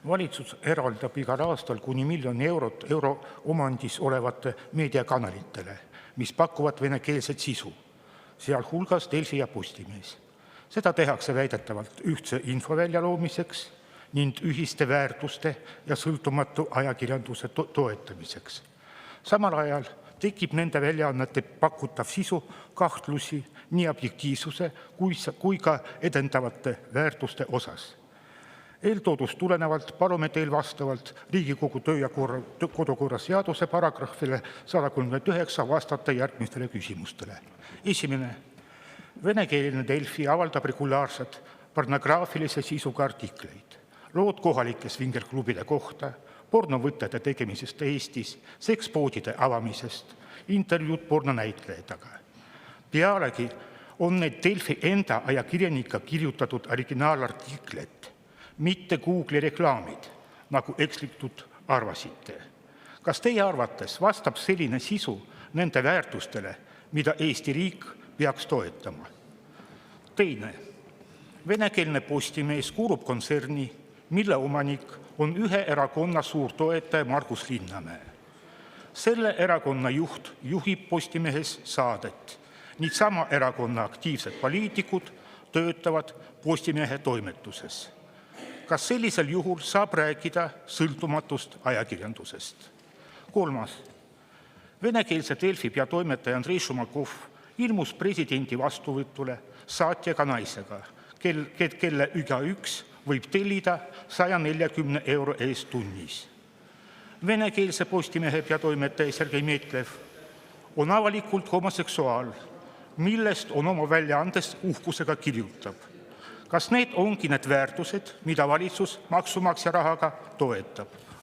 Valitsus eraldab igal aastal kuni 1 000 000 eurot omandis olevate meediakanalitele, mis pakuvad venekeelset sisu, sealhulgas Delfi ja Postimees. Seda tehakse väidetavalt ühtse infovälja loomiseks ning ühiste väärtuste ja sõltumatu ajakirjanduse toetamiseks. Samal ajal tekib nende väljaannete pakutav sisu kahtlusi nii objektiivsuse kui ka edendavate väärtuste osas. Eeltoodust tulenevalt palume teil vastavalt Riigikogu töö- ja kodukorra seaduse paragrahvile 139 vastata järgmistele küsimustele. Esimene. Venekeelne Delfi avaldab regulaarselt pornograafilise sisuga artikleid, lood kohalikes vingerklubide kohta, pornovõtete tegemisest Eestis, sekspoodide avamisest, intervjuud pornonäitlejatega. Pealegi on need Delfi enda ajakirjanika kirjutatud originaalartiklid, mitte Google'i reklaamid, nagu ekslikult arvasite. Kas teie arvates vastab selline sisu nende väärtustele, mida Eesti riik peaks toetama? Teine. Venekeelne Postimees kuulub kontserni, mille omanik on ühe erakonna suurtoetaja Margus Linnamäe. Selle erakonna juht juhib Postimehes saadet. Niisama erakonna aktiivsed poliitikud töötavad Postimehe toimetuses. Kas sellisel juhul saab rääkida sõltumatust ajakirjandusest? Kolmas. Venekeelse Delfi peatoimetaja Andrei Šumakov ilmus presidendi vastuvõtule saatjaga naisega, kelle igaüks võib tellida 140 euro eest tunnis. Venekeelse Postimehe peatoimetaja Sergei Metlev on avalikult homoseksuaal, millest on oma väljaandes uhkusega kirjutab. Kas need ongi need väärtused, mida valitsus maksumaksja rahaga toetab?